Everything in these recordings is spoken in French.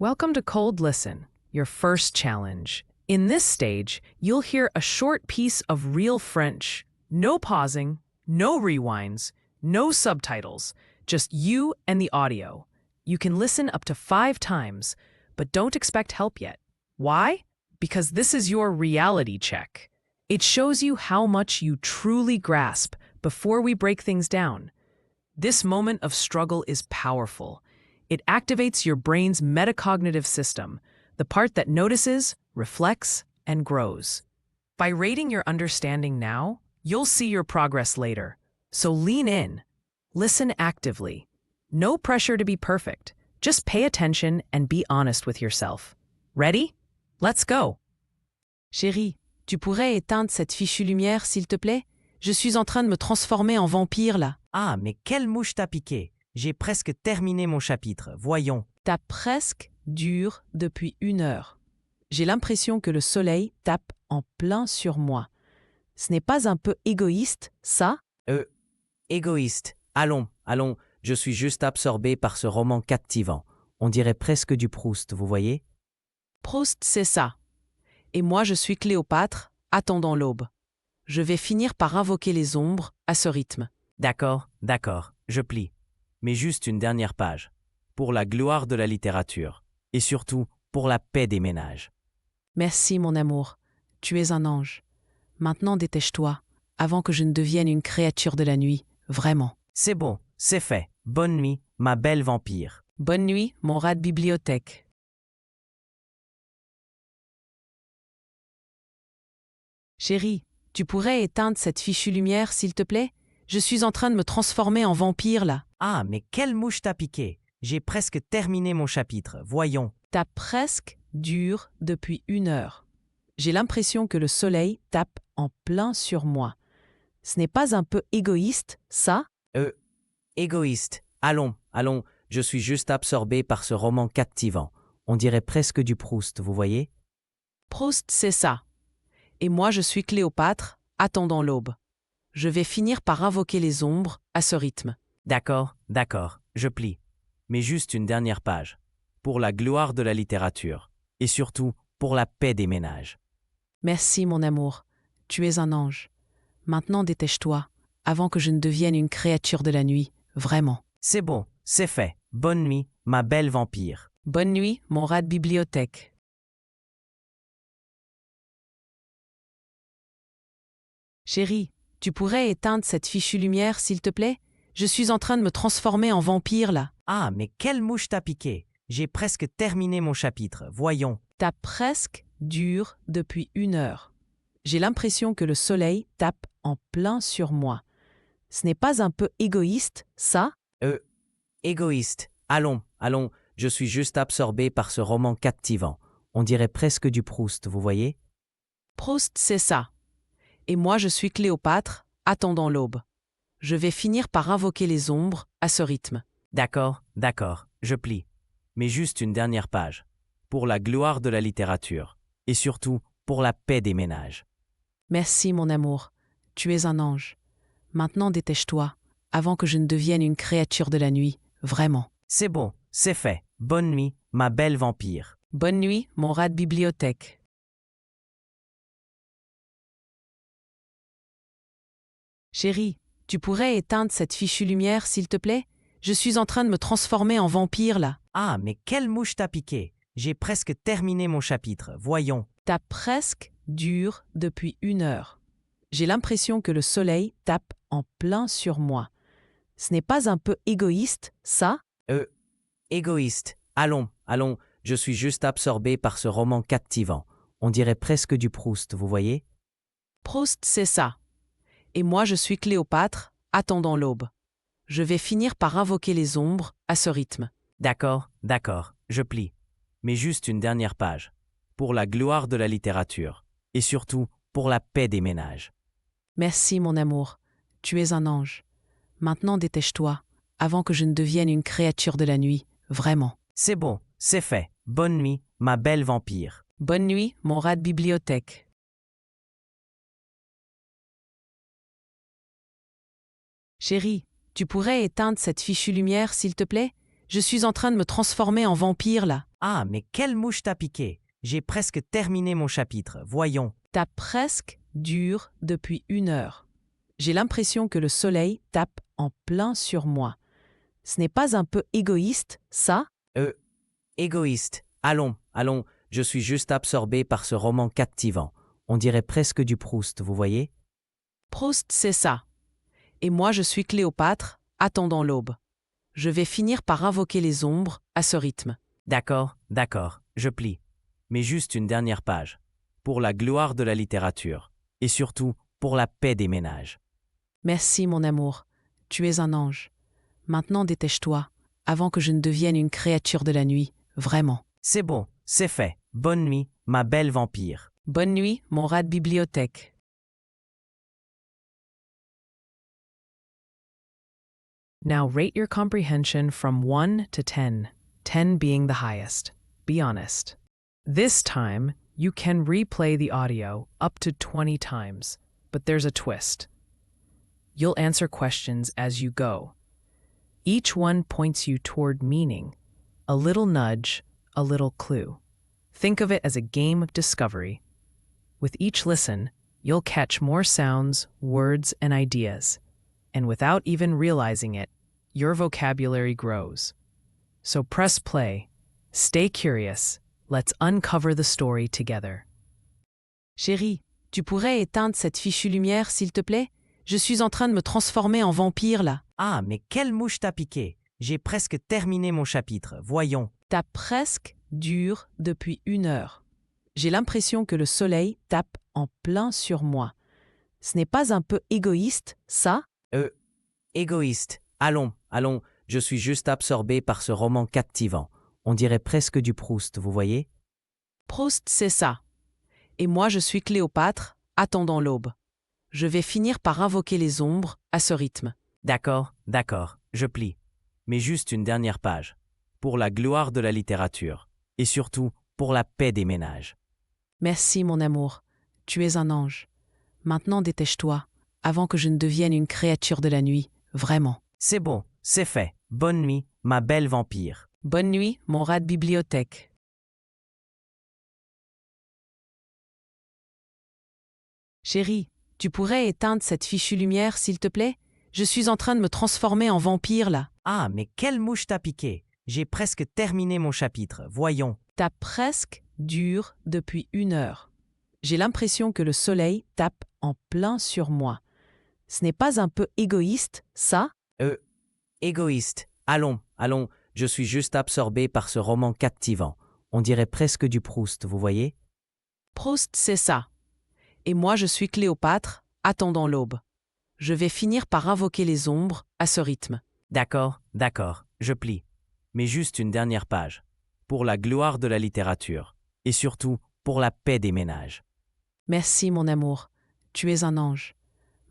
Welcome to Cold Listen, your first challenge. In this stage, you'll hear a short piece of real French. No pausing, no rewinds, no subtitles, just you and the audio. You can listen up to 5 times, but don't expect help yet. Why? Because this is your reality check. It shows you how much you truly grasp before we break things down. This moment of struggle is powerful. It activates your brain's metacognitive system, the part that notices, reflects, and grows. By rating your understanding now, you'll see your progress later. So lean in. Listen actively. No pressure to be perfect. Just pay attention and be honest with yourself. Ready? Let's go. Chérie, tu pourrais éteindre cette fichue lumière, s'il te plaît? Je suis en train de me transformer en vampire, là. Ah, mais quelle mouche t'a piqué? J'ai presque terminé mon chapitre. Voyons. T'as presque dure depuis 1 heure. J'ai l'impression que le soleil tape en plein sur moi. Ce n'est pas un peu égoïste, ça? Égoïste. Allons, je suis juste absorbé par ce roman captivant. On dirait presque du Proust, vous voyez? Proust, c'est ça. Et moi, je suis Cléopâtre, attendant l'aube. Je vais finir par invoquer les ombres à ce rythme. D'accord, je plie. Mais juste une dernière page. Pour la gloire de la littérature. Et surtout, pour la paix des ménages. Merci, mon amour. Tu es un ange. Maintenant, dépêche-toi, avant que je ne devienne une créature de la nuit, vraiment. C'est bon, c'est fait. Bonne nuit, ma belle vampire. Bonne nuit, mon rat de bibliothèque. Chérie, tu pourrais éteindre cette fichue lumière, s'il te plaît? Je suis en train de me transformer en vampire, là. Ah, mais quelle mouche t'a piqué? J'ai presque terminé mon chapitre. Voyons. T'as presque dure depuis 1 heure. J'ai l'impression que le soleil tape en plein sur moi. Ce n'est pas un peu égoïste, ça? Égoïste. Allons, je suis juste absorbé par ce roman captivant. On dirait presque du Proust, vous voyez? Proust, c'est ça. Et moi, je suis Cléopâtre, attendant l'aube. Je vais finir par invoquer les ombres à ce rythme. D'accord, je plie. Mais juste une dernière page. Pour la gloire de la littérature. Et surtout, pour la paix des ménages. Merci, mon amour. Tu es un ange. Maintenant, dépêche-toi, avant que je ne devienne une créature de la nuit, vraiment. C'est bon, c'est fait. Bonne nuit, ma belle vampire. Bonne nuit, mon rat de bibliothèque. Chérie, tu pourrais éteindre cette fichue lumière, s'il te plaît? Je suis en train de me transformer en vampire, là. Ah, mais quelle mouche t'a piqué? J'ai presque terminé mon chapitre. Voyons. T'as presque dure depuis 1 heure. J'ai l'impression que le soleil tape en plein sur moi. Ce n'est pas un peu égoïste, ça? Égoïste. Allons, je suis juste absorbé par ce roman captivant. On dirait presque du Proust, vous voyez? Proust, c'est ça. Et moi, je suis Cléopâtre, attendant l'aube. Je vais finir par invoquer les ombres à ce rythme. D'accord, je plie. Mais juste une dernière page. Pour la gloire de la littérature. Et surtout, pour la paix des ménages. Merci, mon amour. Tu es un ange. Maintenant, dépêche-toi, avant que je ne devienne une créature de la nuit, vraiment. C'est bon, c'est fait. Bonne nuit, ma belle vampire. Bonne nuit, mon rat de bibliothèque. Chérie, tu pourrais éteindre cette fichue lumière, s'il te plaît? Je suis en train de me transformer en vampire, là. Ah, mais quelle mouche t'a piqué? J'ai presque terminé mon chapitre. Voyons. T'as presque dure depuis 1 heure. J'ai l'impression que le soleil tape en plein sur moi. Ce n'est pas un peu égoïste, ça? Égoïste. Allons, je suis juste absorbé par ce roman captivant. On dirait presque du Proust, vous voyez? Proust, c'est ça. Et moi, je suis Cléopâtre, attendant l'aube. Je vais finir par invoquer les ombres à ce rythme. D'accord, je plie. Mais juste une dernière page. Pour la gloire de la littérature. Et surtout, pour la paix des ménages. Merci, mon amour. Tu es un ange. Maintenant, dépêche-toi, avant que je ne devienne une créature de la nuit, vraiment. C'est bon, c'est fait. Bonne nuit, ma belle vampire. Bonne nuit, mon rat de bibliothèque. Chérie, tu pourrais éteindre cette fichue lumière, s'il te plaît? Je suis en train de me transformer en vampire, là. Ah, mais quelle mouche t'a piqué? J'ai presque terminé mon chapitre. Voyons. Ta presque dure depuis 1 heure. J'ai l'impression que le soleil tape en plein sur moi. Ce n'est pas un peu égoïste, ça? Égoïste. Allons, allons, je suis juste absorbé par ce roman captivant. On dirait presque du Proust, vous voyez? Proust, c'est ça. Et moi, je suis Cléopâtre, attendant l'aube. Je vais finir par invoquer les ombres à ce rythme. D'accord, d'accord, je plie. Mais juste une dernière page. Pour la gloire de la littérature. Et surtout, pour la paix des ménages. Merci, mon amour. Tu es un ange. Maintenant, dépêche-toi, avant que je ne devienne une créature de la nuit, vraiment. C'est bon, c'est fait. Bonne nuit, ma belle vampire. Bonne nuit, mon rat de bibliothèque. Now rate your comprehension from 1 to 10, 10 being the highest. Be honest. This time, you can replay the audio up to 20 times, but there's a twist. You'll answer questions as you go. Each one points you toward meaning, a little nudge, a little clue. Think of it as a game of discovery. With each listen, you'll catch more sounds, words, and ideas. And without even realizing it, your vocabulary grows. So press play, stay curious, let's uncover the story together. Chérie, tu pourrais éteindre cette fichue lumière, s'il te plaît? Je suis en train de me transformer en vampire, là. Ah, mais quelle mouche t'a piqué? J'ai presque terminé mon chapitre. Voyons. Ta presque dure depuis 1 heure. J'ai l'impression que le soleil tape en plein sur moi. Ce n'est pas un peu égoïste, ça? Égoïste. Allons, allons, je suis juste absorbé par ce roman captivant. On dirait presque du Proust, vous voyez? Proust, c'est ça. Et moi, je suis Cléopâtre, attendant l'aube. Je vais finir par invoquer les ombres à ce rythme. D'accord, d'accord, je plie. Mais juste une dernière page. Pour la gloire de la littérature. Et surtout, pour la paix des ménages. Merci, mon amour. Tu es un ange. Maintenant, dépêche-toi, avant que je ne devienne une créature de la nuit, vraiment. C'est bon, c'est fait. Bonne nuit, ma belle vampire. Bonne nuit, mon rat de bibliothèque. Chérie, tu pourrais éteindre cette fichue lumière, s'il te plaît? Je suis en train de me transformer en vampire, là. Ah, mais quelle mouche t'a piqué? J'ai presque terminé mon chapitre. Voyons. Ta presque dure depuis 1 heure. J'ai l'impression que le soleil tape en plein sur moi. Ce n'est pas un peu égoïste, ça? Égoïste. Allons, allons, je suis juste absorbé par ce roman captivant. On dirait presque du Proust, vous voyez? Proust, c'est ça. Et moi, je suis Cléopâtre, attendant l'aube. Je vais finir par invoquer les ombres à ce rythme. D'accord, d'accord, je plie. Mais juste une dernière page. Pour la gloire de la littérature. Et surtout, pour la paix des ménages. Merci, mon amour. Tu es un ange.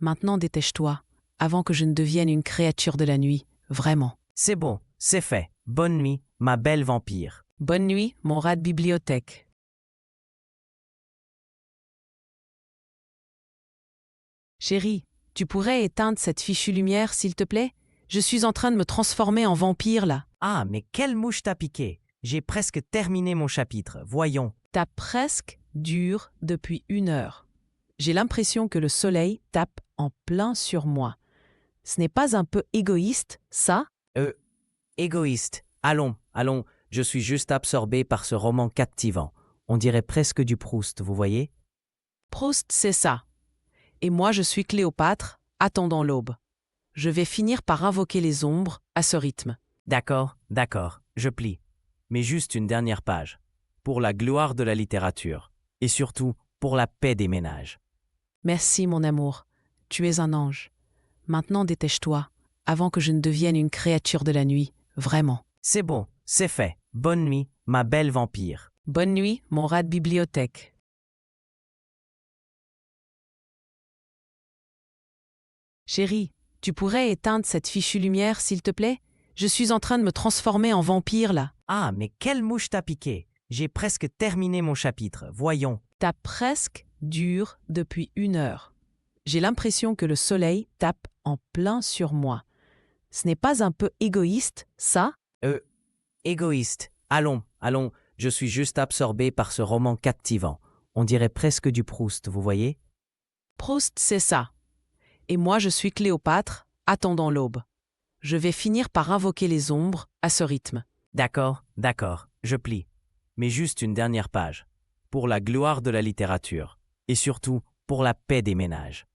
Maintenant, dépêche-toi, avant que je ne devienne une créature de la nuit, vraiment. C'est bon, c'est fait. Bonne nuit, ma belle vampire. Bonne nuit, mon rat de bibliothèque. Chérie, tu pourrais éteindre cette fichue lumière, s'il te plaît? Je suis en train de me transformer en vampire, là. Ah, mais quelle mouche t'a piqué? J'ai presque terminé mon chapitre. Voyons. Ta presque dure depuis 1 heure. J'ai l'impression que le soleil tape en plein sur moi. Ce n'est pas un peu égoïste, ça? Égoïste. Allons, allons, je suis juste absorbé par ce roman captivant. On dirait presque du Proust, vous voyez? Proust, c'est ça. Et moi, je suis Cléopâtre, attendant l'aube. Je vais finir par invoquer les ombres à ce rythme. D'accord, d'accord, je plie. Mais juste une dernière page. Pour la gloire de la littérature. Et surtout, pour la paix des ménages. Merci, mon amour. Tu es un ange. Maintenant, dépêche-toi, avant que je ne devienne une créature de la nuit, vraiment. C'est bon, c'est fait. Bonne nuit, ma belle vampire. Bonne nuit, mon rat de bibliothèque. Chérie, tu pourrais éteindre cette fichue lumière, s'il te plaît? Je suis en train de me transformer en vampire, là. Ah, mais quelle mouche t'a piqué? J'ai presque terminé mon chapitre. Voyons. Ta presque dure depuis 1 heure. J'ai l'impression que le soleil tape en plein sur moi. Ce n'est pas un peu égoïste, ça? Égoïste. Allons, allons, je suis juste absorbé par ce roman captivant. On dirait presque du Proust, vous voyez? Proust, c'est ça. Et moi, je suis Cléopâtre, attendant l'aube. Je vais finir par invoquer les ombres à ce rythme. D'accord, je plie. Mais juste une dernière page. Pour la gloire de la littérature. Et surtout, pour la paix des ménages.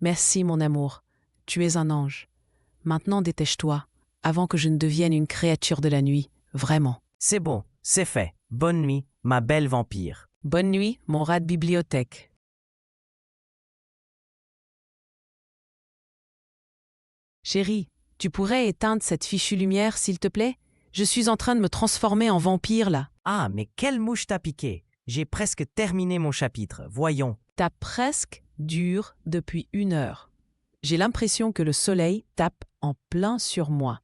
Merci, mon amour. Tu es un ange. Maintenant, dépêche-toi, avant que je ne devienne une créature de la nuit, vraiment. C'est bon, c'est fait. Bonne nuit, ma belle vampire. Bonne nuit, mon rat de bibliothèque. Chérie, tu pourrais éteindre cette fichue lumière, s'il te plaît? Je suis en train de me transformer en vampire, là. Ah, mais quelle mouche t'a piqué? J'ai presque terminé mon chapitre. Voyons. T'as presque dure depuis 1 heure. J'ai l'impression que le soleil tape en plein sur moi.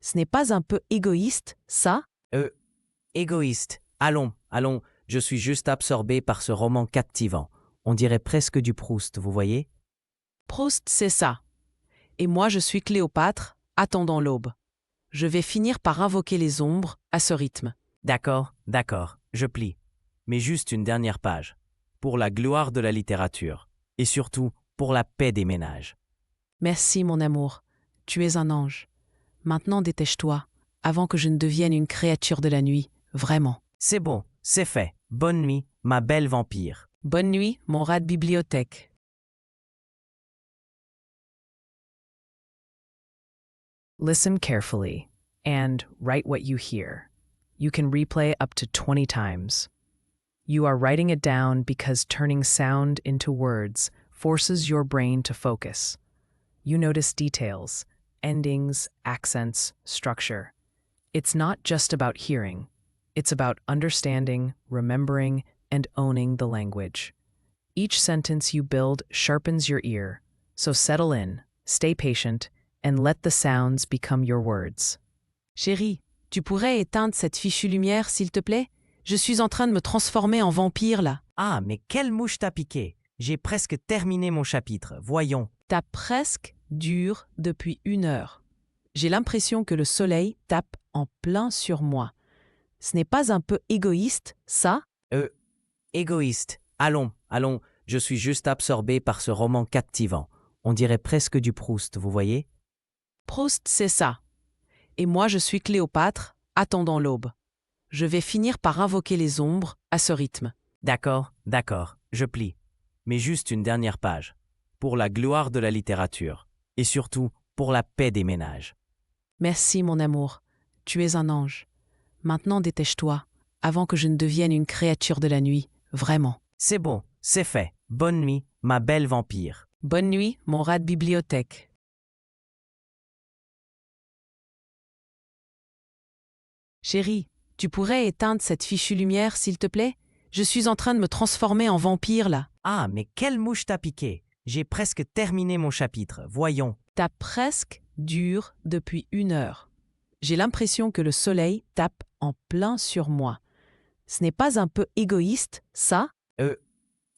Ce n'est pas un peu égoïste, ça? Égoïste. Allons, je suis juste absorbé par ce roman captivant. On dirait presque du Proust, vous voyez? Proust, c'est ça. Et moi, je suis Cléopâtre, attendant l'aube. Je vais finir par invoquer les ombres à ce rythme. D'accord, je plie. Mais juste une dernière page. Pour la gloire de la littérature. Et surtout, pour la paix des ménages. Merci, mon amour. Tu es un ange. Maintenant, dépêche-toi, avant que je ne devienne une créature de la nuit, vraiment. C'est bon, c'est fait. Bonne nuit, ma belle vampire. Bonne nuit, mon rat de bibliothèque. Listen carefully and write what you hear. You can replay up to 20 times. You are writing it down because turning sound into words forces your brain to focus. You notice details, endings, accents, structure. It's not just about hearing. It's about understanding, remembering, and owning the language. Each sentence you build sharpens your ear, so settle in, stay patient, and let the sounds become your words. Chérie, tu pourrais éteindre cette fichue lumière, s'il te plaît? Je suis en train de me transformer en vampire, là. Ah, mais quelle mouche t'a piqué? J'ai presque terminé mon chapitre. Voyons. T'as presque dure depuis 1 heure. J'ai l'impression que le soleil tape en plein sur moi. Ce n'est pas un peu égoïste, ça? Égoïste. Allons, je suis juste absorbé par ce roman captivant. On dirait presque du Proust, vous voyez? Proust, c'est ça. Et moi, je suis Cléopâtre, attendant l'aube. Je vais finir par invoquer les ombres à ce rythme. D'accord, je plie. Mais juste une dernière page. Pour la gloire de la littérature. Et surtout, pour la paix des ménages. Merci, mon amour. Tu es un ange. Maintenant, dépêche-toi, avant que je ne devienne une créature de la nuit, vraiment. C'est bon, c'est fait. Bonne nuit, ma belle vampire. Bonne nuit, mon rat de bibliothèque. Chérie, tu pourrais éteindre cette fichue lumière, s'il te plaît? Je suis en train de me transformer en vampire, là. Ah, mais quelle mouche t'a piqué? J'ai presque terminé mon chapitre. Voyons. T'as presque dure depuis 1 heure. J'ai l'impression que le soleil tape en plein sur moi. Ce n'est pas un peu égoïste, ça?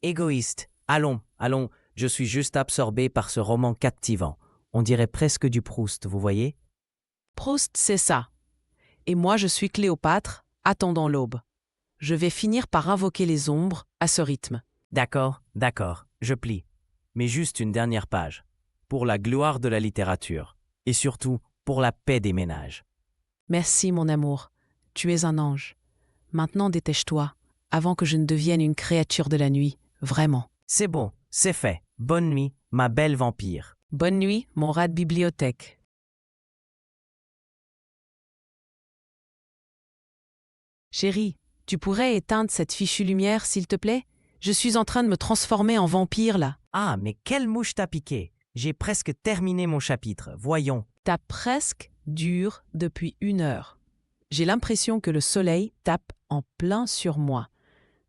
Égoïste. Allons, je suis juste absorbé par ce roman captivant. On dirait presque du Proust, vous voyez? Proust, c'est ça. Et moi, je suis Cléopâtre, attendant l'aube. Je vais finir par invoquer les ombres à ce rythme. D'accord, je plie. Mais juste une dernière page. Pour la gloire de la littérature. Et surtout, pour la paix des ménages. Merci, mon amour. Tu es un ange. Maintenant, dépêche-toi, avant que je ne devienne une créature de la nuit, vraiment. C'est bon, c'est fait. Bonne nuit, ma belle vampire. Bonne nuit, mon rat de bibliothèque. Chérie, tu pourrais éteindre cette fichue lumière, s'il te plaît? Je suis en train de me transformer en vampire, là. Ah, mais quelle mouche t'a piqué? J'ai presque terminé mon chapitre. Voyons. T'as presque dure depuis 1 heure. J'ai l'impression que le soleil tape en plein sur moi.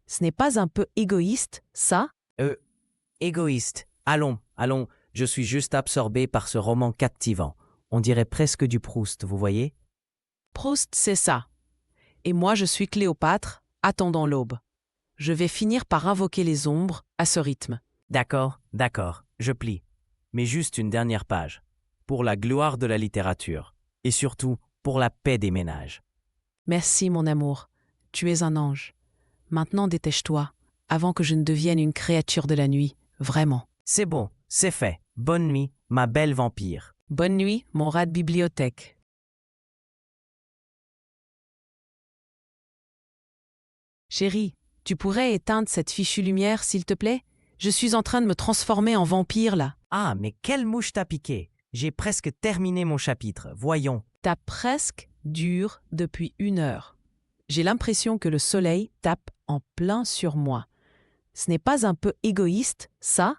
Ce n'est pas un peu égoïste, ça? Égoïste. Allons, je suis juste absorbé par ce roman captivant. On dirait presque du Proust, vous voyez? Proust, c'est ça. Et moi, je suis Cléopâtre, attendant l'aube. Je vais finir par invoquer les ombres à ce rythme. D'accord, je plie. Mais juste une dernière page. Pour la gloire de la littérature. Et surtout, pour la paix des ménages. Merci, mon amour. tu es un ange. Maintenant dépêche-toi, avant que je ne devienne une créature de la nuit, vraiment. C'est bon, c'est fait. Bonne nuit, ma belle vampire. Bonne nuit, mon rat de bibliothèque. Chérie, tu pourrais éteindre cette fichue lumière, s'il te plaît? Je suis en train de me transformer en vampire, là. Ah, mais quelle mouche t'a piqué? J'ai presque terminé mon chapitre. Voyons. T'as presque dure depuis 1 heure. J'ai l'impression que le soleil tape en plein sur moi. Ce n'est pas un peu égoïste, ça?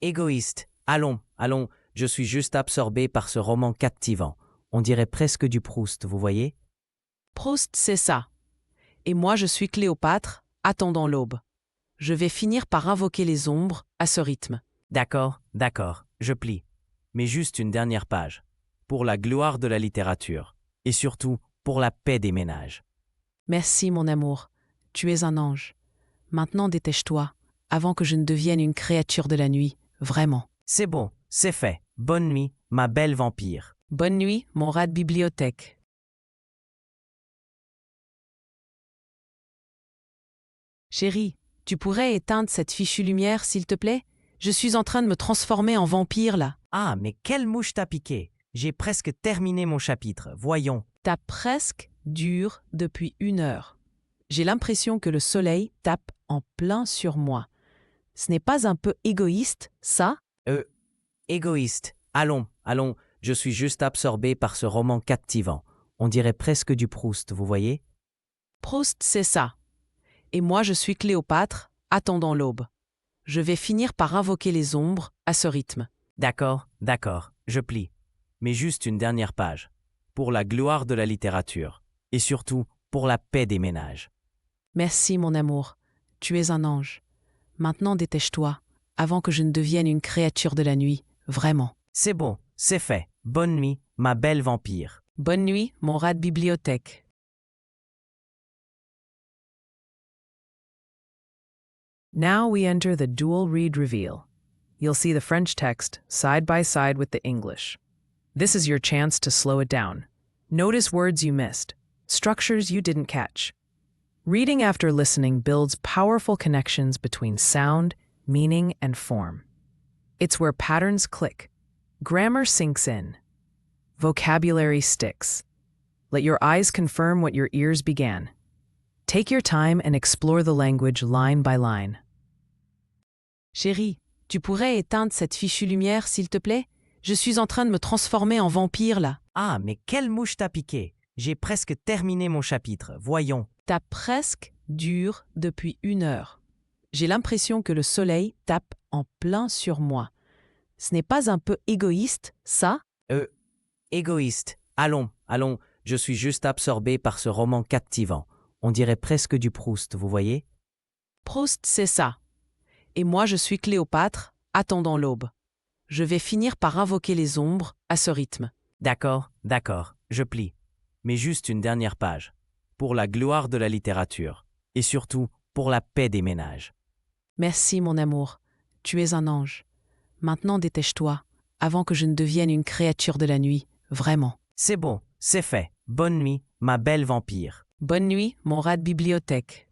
Égoïste. Allons, allons, je suis juste absorbé par ce roman captivant. On dirait presque du Proust, vous voyez? Proust, c'est ça. Et moi, je suis Cléopâtre, attendant l'aube. Je vais finir par invoquer les ombres à ce rythme. D'accord, d'accord, je plie. Mais juste une dernière page. Pour la gloire de la littérature. Et surtout, pour la paix des ménages. Merci, mon amour. Tu es un ange. Maintenant dépêche-toi, avant que je ne devienne une créature de la nuit, vraiment. C'est bon, c'est fait. Bonne nuit, ma belle vampire. Bonne nuit, mon rat de bibliothèque. Chérie, tu pourrais éteindre cette fichue lumière, s'il te plaît? Je suis en train de me transformer en vampire, là. Ah, mais quelle mouche t'a piqué? J'ai presque terminé mon chapitre. Voyons. T'as presque dure depuis 1 heure. J'ai l'impression que le soleil tape en plein sur moi. Ce n'est pas un peu égoïste, ça? Égoïste. Allons, allons, je suis juste absorbé par ce roman captivant. On dirait presque du Proust, vous voyez? Proust, c'est ça. Et moi, je suis Cléopâtre, attendant l'aube. Je vais finir par invoquer les ombres à ce rythme. D'accord, d'accord, je plie. Mais juste une dernière page. Pour la gloire de la littérature. Et surtout, pour la paix des ménages. Merci, mon amour. Tu es un ange. Maintenant dépêche-toi, avant que je ne devienne une créature de la nuit, vraiment. C'est bon, c'est fait. Bonne nuit, ma belle vampire. Bonne nuit, mon rat de bibliothèque. Now we enter the dual read reveal. You'll see the French text side by side with the English. This is your chance to slow it down. Notice words you missed, structures you didn't catch. Reading after listening builds powerful connections between sound, meaning, and form. It's where patterns click, grammar sinks in, vocabulary sticks. Let your eyes confirm what your ears began. Take your time and explore the language line by line. Chérie, tu pourrais éteindre cette fichue lumière, s'il te plaît? Je suis en train de me transformer en vampire, là. Ah, mais quelle mouche t'a piqué? J'ai presque terminé mon chapitre. Voyons. T'as presque dure depuis 1 heure. J'ai l'impression que le soleil tape en plein sur moi. Ce n'est pas un peu égoïste, ça? Égoïste. Allons, allons, je suis juste absorbé par ce roman captivant. On dirait presque du Proust, vous voyez? Proust, c'est ça. Et moi, je suis Cléopâtre, attendant l'aube. Je vais finir par invoquer les ombres à ce rythme. D'accord, d'accord, je plie. Mais juste une dernière page. Pour la gloire de la littérature. Et surtout, pour la paix des ménages. Merci, mon amour. Tu es un ange. Maintenant dépêche-toi, avant que je ne devienne une créature de la nuit, vraiment. C'est bon, c'est fait. Bonne nuit, ma belle vampire. Bonne nuit, mon rat de bibliothèque.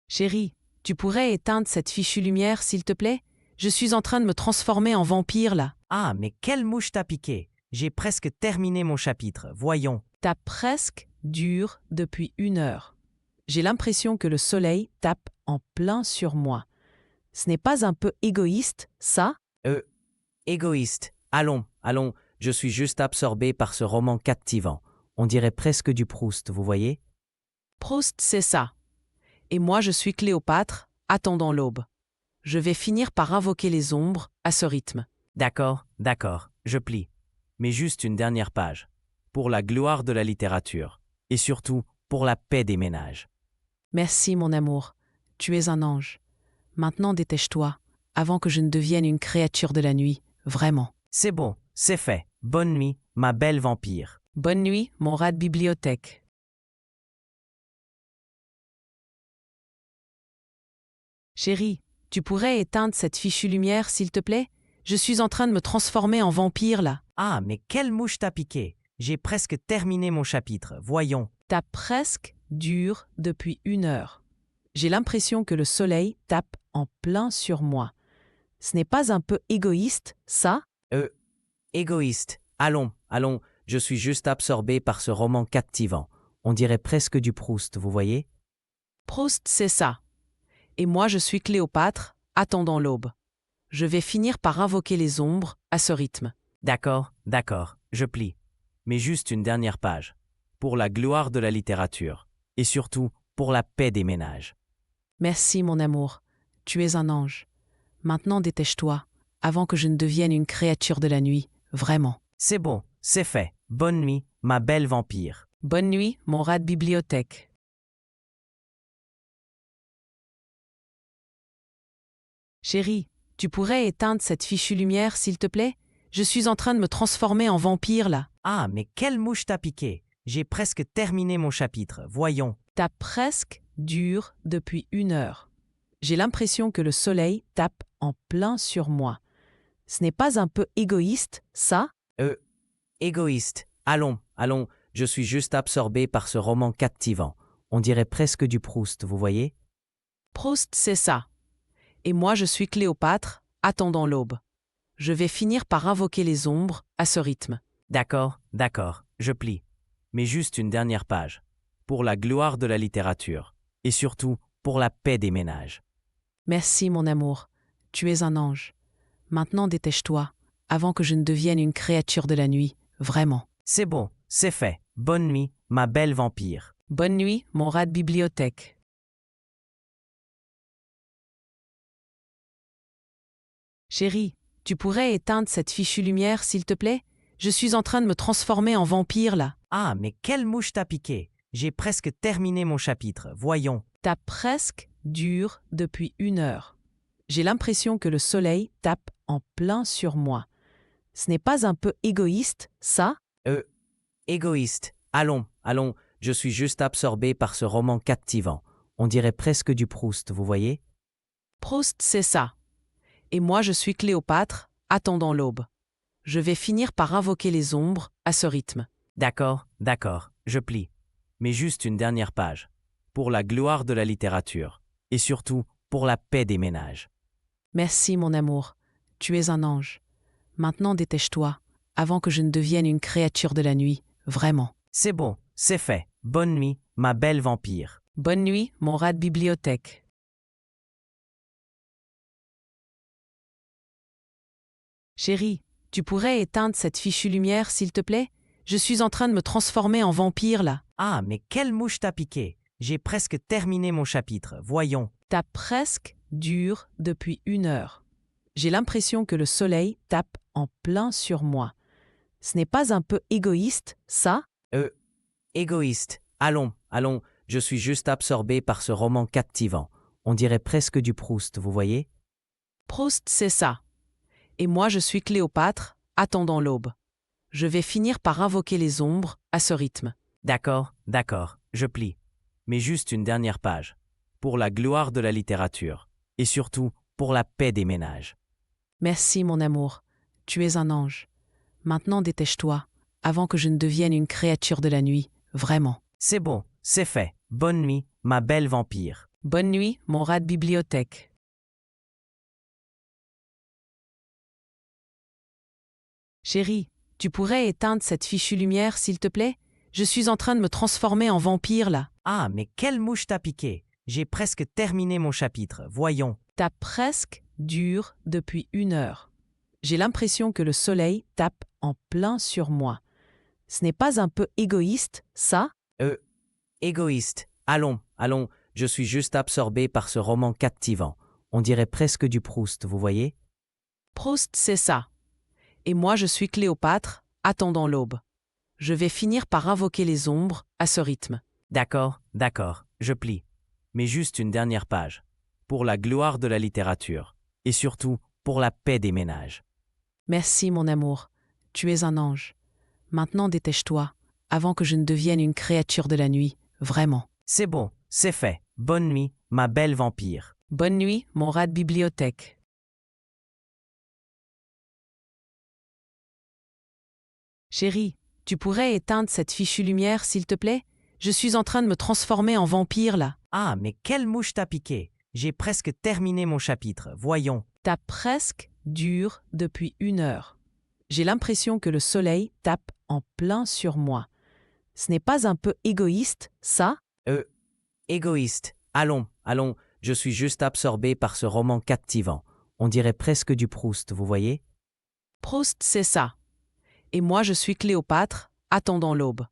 Chérie, tu pourrais éteindre cette fichue lumière, s'il te plaît? Je suis en train de me transformer en vampire, là. Ah, mais quelle mouche t'a piqué? J'ai presque terminé mon chapitre. Voyons. T'as presque dure depuis 1 heure. J'ai l'impression que le soleil tape en plein sur moi. Ce n'est pas un peu égoïste, ça? Égoïste. Allons, allons, je suis juste absorbé par ce roman captivant. On dirait presque du Proust, vous voyez? Proust, c'est ça. Et moi, je suis Cléopâtre, attendant l'aube. Je vais finir par invoquer les ombres à ce rythme. D'accord, d'accord, je plie. Mais juste une dernière page. Pour la gloire de la littérature. Et surtout, pour la paix des ménages. Merci, mon amour. Tu es un ange. Maintenant dépêche-toi, avant que je ne devienne une créature de la nuit, vraiment. C'est bon, c'est fait. Bonne nuit, ma belle vampire. Bonne nuit, mon rat de bibliothèque. Chérie, tu pourrais éteindre cette fichue lumière, s'il te plaît? Je suis en train de me transformer en vampire, là. Ah, mais quelle mouche t'a piqué? J'ai presque terminé mon chapitre. Voyons. Ta presque dure depuis 1 heure. J'ai l'impression que le soleil tape en plein sur moi. Ce n'est pas un peu égoïste, ça? Égoïste. Allons, allons, je suis juste absorbé par ce roman captivant. On dirait presque du Proust, vous voyez? Proust, c'est ça. Et moi, je suis Cléopâtre, attendant l'aube. Je vais finir par invoquer les ombres à ce rythme. D'accord, d'accord, je plie. Mais juste une dernière page. Pour la gloire de la littérature. Et surtout, pour la paix des ménages. Merci, mon amour. Tu es un ange. Maintenant, dépêche-toi, avant que je ne devienne une créature de la nuit, vraiment. C'est bon, c'est fait. Bonne nuit, ma belle vampire. Bonne nuit, mon rat de bibliothèque. Chérie, tu pourrais éteindre cette fichue lumière, s'il te plaît? Je suis en train de me transformer en vampire, là. Ah, mais quelle mouche t'a piqué? J'ai presque terminé mon chapitre. Voyons. Ta presque dure depuis 1 heure. J'ai l'impression que le soleil tape en plein sur moi. Ce n'est pas un peu égoïste, ça? Égoïste. Allons, allons, je suis juste absorbé par ce roman captivant. On dirait presque du Proust, vous voyez? Proust, c'est ça. Et moi, je suis Cléopâtre, attendant l'aube. Je vais finir par invoquer les ombres à ce rythme. D'accord, d'accord, je plie. Mais juste une dernière page. Pour la gloire de la littérature. Et surtout, pour la paix des ménages. Merci, mon amour. Tu es un ange. Maintenant, dépêche-toi, avant que je ne devienne une créature de la nuit, vraiment. C'est bon, c'est fait. Bonne nuit, ma belle vampire. Bonne nuit, mon rat de bibliothèque. Chérie, tu pourrais éteindre cette fichue lumière, s'il te plaît? Je suis en train de me transformer en vampire, là. Ah, mais quelle mouche t'a piqué? J'ai presque terminé mon chapitre. Voyons. Ta presque dure depuis 1 heure. J'ai l'impression que le soleil tape en plein sur moi. Ce n'est pas un peu égoïste, ça? Égoïste. Allons, allons, je suis juste absorbé par ce roman captivant. On dirait presque du Proust, vous voyez? Proust, c'est ça. Et moi, je suis Cléopâtre, attendant l'aube. Je vais finir par invoquer les ombres à ce rythme. D'accord, d'accord, je plie. Mais juste une dernière page. Pour la gloire de la littérature. Et surtout, pour la paix des ménages. Merci, mon amour. Tu es un ange. Maintenant, dépêche-toi, avant que je ne devienne une créature de la nuit, vraiment. C'est bon, c'est fait. Bonne nuit, ma belle vampire. Bonne nuit, mon rat de bibliothèque. Chérie, tu pourrais éteindre cette fichue lumière, s'il te plaît? Je suis en train de me transformer en vampire, là. Ah, mais quelle mouche t'a piqué? J'ai presque terminé mon chapitre. Voyons. Ta presque dure depuis 1 heure. J'ai l'impression que le soleil tape en plein sur moi. Ce n'est pas un peu égoïste, ça? Égoïste. Allons, allons, je suis juste absorbé par ce roman captivant. On dirait presque du Proust, vous voyez? Proust, c'est ça. Et moi, je suis Cléopâtre, attendant l'aube. Je vais finir par invoquer les ombres à ce rythme. D'accord, d'accord, je plie. Mais juste une dernière page. Pour la gloire de la littérature. Et surtout, pour la paix des ménages. Merci, mon amour. Tu es un ange. Maintenant, dépêche-toi, avant que je ne devienne une créature de la nuit, vraiment. C'est bon, c'est fait. Bonne nuit, ma belle vampire. Bonne nuit, mon rat de bibliothèque. Chérie, tu pourrais éteindre cette fichue lumière, s'il te plaît? Je suis en train de me transformer en vampire, là. Ah, mais quelle mouche t'a piqué? J'ai presque terminé mon chapitre. Voyons. Ta presque dure depuis 1 heure. J'ai l'impression que le soleil tape en plein sur moi. Ce n'est pas un peu égoïste, ça? Égoïste. Allons, allons, je suis juste absorbé par ce roman captivant. On dirait presque du Proust, vous voyez? Proust, c'est ça. Et moi, je suis Cléopâtre, attendant l'aube. Je vais finir par invoquer les ombres à ce rythme. D'accord, d'accord, je plie. Mais juste une dernière page. Pour la gloire de la littérature. Et surtout, pour la paix des ménages. Merci, mon amour. Tu es un ange. Maintenant, dépêche-toi, avant que je ne devienne une créature de la nuit, vraiment. C'est bon, c'est fait. Bonne nuit, ma belle vampire. Bonne nuit, mon rat de bibliothèque. Chérie, tu pourrais éteindre cette fichue lumière, s'il te plaît? Je suis en train de me transformer en vampire, là. Ah, mais quelle mouche t'a piqué? J'ai presque terminé mon chapitre. Voyons. T'as presque dure depuis 1 heure. J'ai l'impression que le soleil tape en plein sur moi. Ce n'est pas un peu égoïste, ça? Égoïste. Allons, allons, je suis juste absorbé par ce roman captivant. On dirait presque du Proust, vous voyez? Proust, c'est ça. Et moi, je suis Cléopâtre, attendant l'aube.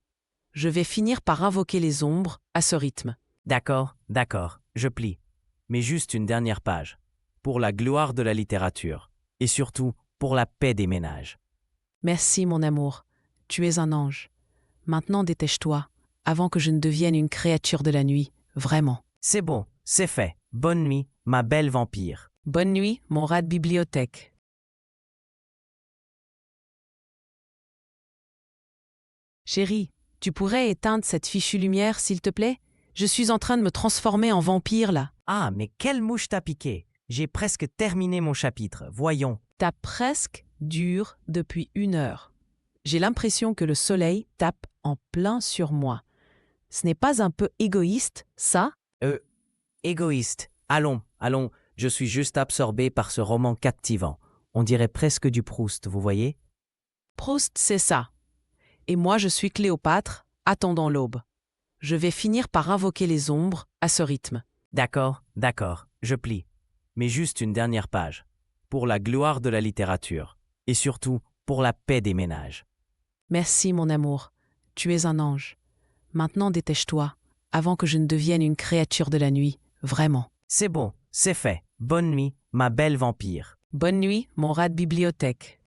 Je vais finir par invoquer les ombres à ce rythme. D'accord, d'accord, je plie. Mais juste une dernière page. Pour la gloire de la littérature. Et surtout, pour la paix des ménages. Merci, mon amour. Tu es un ange. Maintenant, dépêche-toi, avant que je ne devienne une créature de la nuit, vraiment. C'est bon, c'est fait. Bonne nuit, ma belle vampire. Bonne nuit, mon rat de bibliothèque. Chérie, tu pourrais éteindre cette fichue lumière, s'il te plaît? Je suis en train de me transformer en vampire, là. Ah, mais quelle mouche t'a piqué? J'ai presque terminé mon chapitre. Voyons. T'as presque dure depuis 1 heure. J'ai l'impression que le soleil tape en plein sur moi. Ce n'est pas un peu égoïste, ça? Égoïste. Allons, allons, je suis juste absorbé par ce roman captivant. On dirait presque du Proust, vous voyez? Proust, c'est ça. Et moi, je suis Cléopâtre, attendant l'aube. Je vais finir par invoquer les ombres à ce rythme. D'accord, d'accord, je plie. Mais juste une dernière page. Pour la gloire de la littérature. Et surtout, pour la paix des ménages. Merci, mon amour. Tu es un ange. Maintenant, dépêche-toi, avant que je ne devienne une créature de la nuit, vraiment. C'est bon, c'est fait. Bonne nuit, ma belle vampire. Bonne nuit, mon rat de bibliothèque.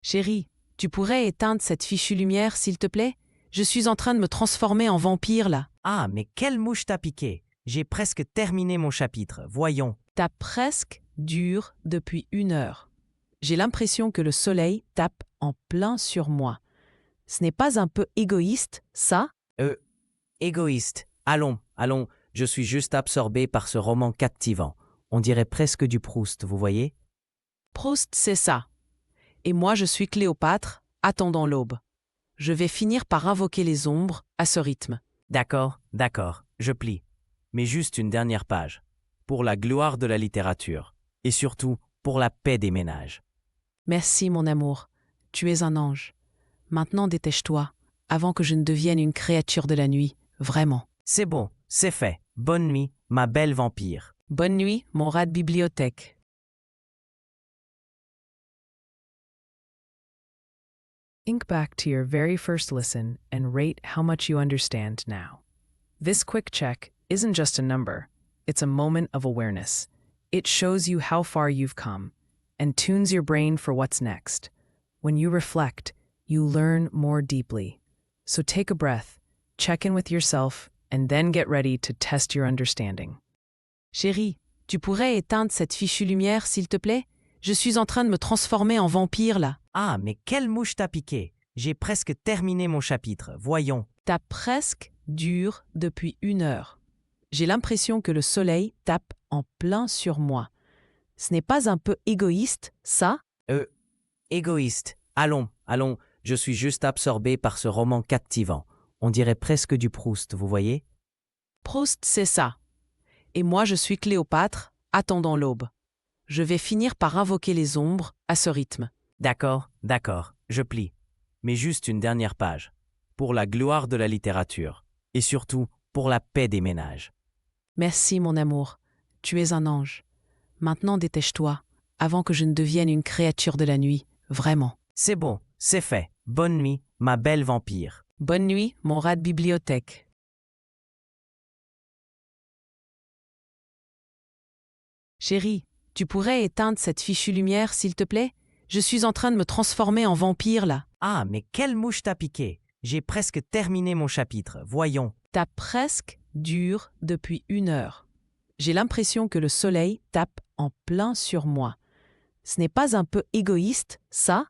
Chérie, tu pourrais éteindre cette fichue lumière, s'il te plaît? Je suis en train de me transformer en vampire, là. Ah, mais quelle mouche t'a piqué? J'ai presque terminé mon chapitre. Voyons. T'as presque dure depuis 1 heure. J'ai l'impression que le soleil tape en plein sur moi. Ce n'est pas un peu égoïste, ça? Égoïste. Allons, allons, je suis juste absorbé par ce roman captivant. On dirait presque du Proust, vous voyez? Proust, c'est ça. Et moi, je suis Cléopâtre, attendant l'aube. Je vais finir par invoquer les ombres à ce rythme. D'accord, d'accord, je plie. Mais juste une dernière page. Pour la gloire de la littérature. Et surtout, pour la paix des ménages. Merci, mon amour. Tu es un ange. Maintenant, dépêche-toi, avant que je ne devienne une créature de la nuit, vraiment. C'est bon, c'est fait. Bonne nuit, ma belle vampire. Bonne nuit, mon rat de bibliothèque. Ink back to your very first listen and rate how much you understand now. This quick check isn't just a number, it's a moment of awareness. It shows you how far you've come and tunes your brain for what's next. When you reflect, you learn more deeply. So take a breath, check in with yourself, and then get ready to test your understanding. Chérie, tu pourrais éteindre cette fichue lumière, s'il te plaît? Je suis en train de me transformer en vampire, là. Ah, mais quelle mouche t'a piqué? J'ai presque terminé mon chapitre. Voyons. T'as presque dure depuis 1 heure. J'ai l'impression que le soleil tape en plein sur moi. Ce n'est pas un peu égoïste, ça? Égoïste. Allons, allons, je suis juste absorbé par ce roman captivant. On dirait presque du Proust, vous voyez? Proust, c'est ça. Et moi, je suis Cléopâtre, attendant l'aube. Je vais finir par invoquer les ombres à ce rythme. D'accord, d'accord, je plie. Mais juste une dernière page. Pour la gloire de la littérature. Et surtout, pour la paix des ménages. Merci, mon amour. Tu es un ange. Maintenant, dépêche-toi, avant que je ne devienne une créature de la nuit, vraiment. C'est bon, c'est fait. Bonne nuit, ma belle vampire. Bonne nuit, mon rat de bibliothèque. Chérie, tu pourrais éteindre cette fichue lumière, s'il te plaît? Je suis en train de me transformer en vampire, là. Ah, mais quelle mouche t'a piqué? J'ai presque terminé mon chapitre. Voyons. T'as presque dure depuis 1 heure. J'ai l'impression que le soleil tape en plein sur moi. Ce n'est pas un peu égoïste, ça?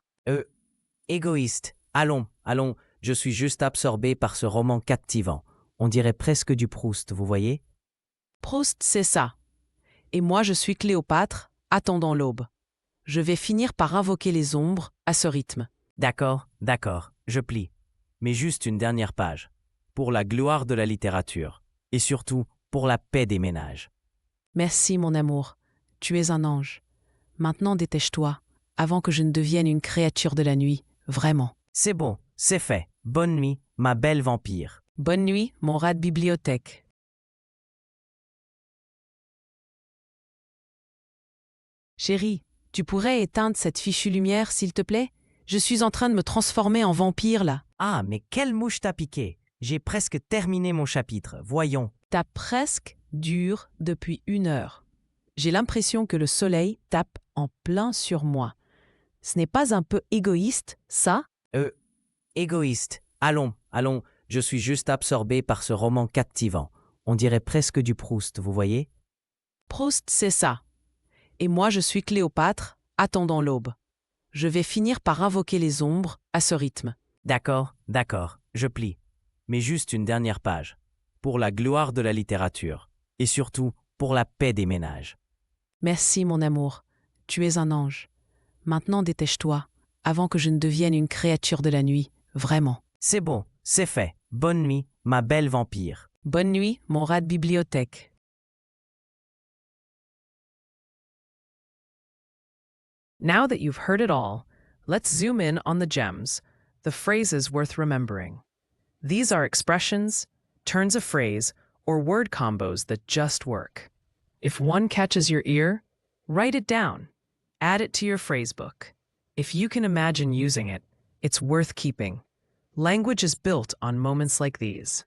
Égoïste. Allons, allons, je suis juste absorbé par ce roman captivant. On dirait presque du Proust, vous voyez? Proust, c'est ça. Et moi, je suis Cléopâtre, attendant l'aube. Je vais finir par invoquer les ombres à ce rythme. D'accord, d'accord, je plie. Mais juste une dernière page. Pour la gloire de la littérature. Et surtout, pour la paix des ménages. Merci, mon amour. Tu es un ange. Maintenant dépêche-toi, avant que je ne devienne une créature de la nuit, vraiment. C'est bon, c'est fait. Bonne nuit, ma belle vampire. Bonne nuit, mon rat de bibliothèque. Chérie, tu pourrais éteindre cette fichue lumière, s'il te plaît? Je suis en train de me transformer en vampire, là. Ah, mais quelle mouche t'a piqué? J'ai presque terminé mon chapitre. Voyons. T'as presque dure depuis 1 heure. J'ai l'impression que le soleil tape en plein sur moi. Ce n'est pas un peu égoïste, ça? Égoïste. Allons, allons, je suis juste absorbé par ce roman captivant. On dirait presque du Proust, vous voyez? Proust, c'est ça. Et moi, je suis Cléopâtre, attendant l'aube. Je vais finir par invoquer les ombres à ce rythme. D'accord, d'accord, je plie. Mais juste une dernière page. Pour la gloire de la littérature. Et surtout, pour la paix des ménages. Merci, mon amour. Tu es un ange. Maintenant dépêche-toi, avant que je ne devienne une créature de la nuit, vraiment. C'est bon, c'est fait. Bonne nuit, ma belle vampire. Bonne nuit, mon rat de bibliothèque. Now that you've heard it all, let's zoom in on the gems, the phrases worth remembering. These are expressions, turns of phrase, or word combos that just work. If one catches your ear, write it down. Add it to your phrasebook. If you can imagine using it, it's worth keeping. Language is built on moments like these.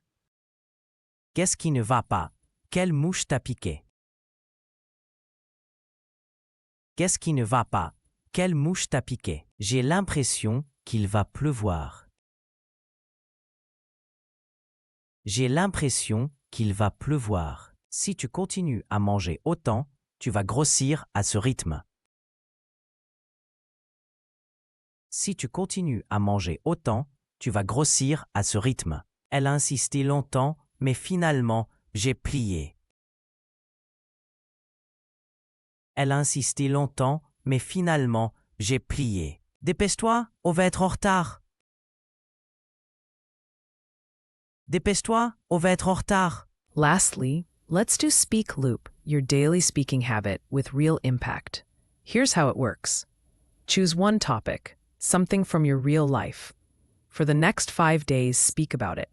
Qu'est-ce qui ne va pas? Quelle mouche t'a piqué? Qu'est-ce qui ne va pas? Quelle mouche t'a piqué? J'ai l'impression qu'il va pleuvoir. J'ai l'impression qu'il va pleuvoir. Si tu continues à manger autant, tu vas grossir à ce rythme. Si tu continues à manger autant, tu vas grossir à ce rythme. Elle a insisté longtemps, mais finalement, j'ai plié. Elle a insisté longtemps, mais finalement, j'ai plié. Dépêche-toi, on va être en retard. Dépêche-toi, on va être en retard. Lastly, let's do Speak Loop, your daily speaking habit with real impact. Here's how it works. Choose one topic, something from your real life. For the next 5 days, speak about it.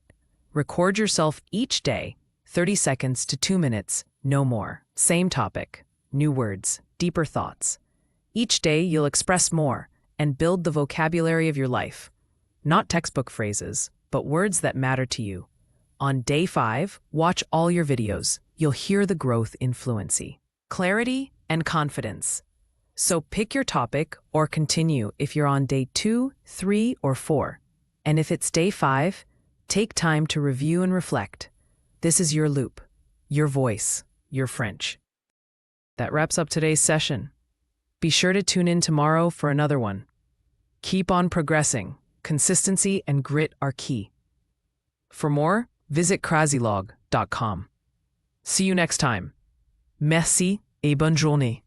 Record yourself each day, 30 seconds to 2 minutes, no more. Same topic, new words, deeper thoughts. Each day, you'll express more and build the vocabulary of your life. Not textbook phrases, but words that matter to you. On day 5, watch all your videos. You'll hear the growth in fluency, clarity, and confidence. So pick your topic or continue if you're on day 2, 3, or 4. And if it's day 5, take time to review and reflect. This is your loop, your voice, your French. That wraps up today's session. Be sure to tune in tomorrow for another one. Keep on progressing. Consistency and grit are key. For more, visit crazylog.com. See you next time. Merci et bonne journée.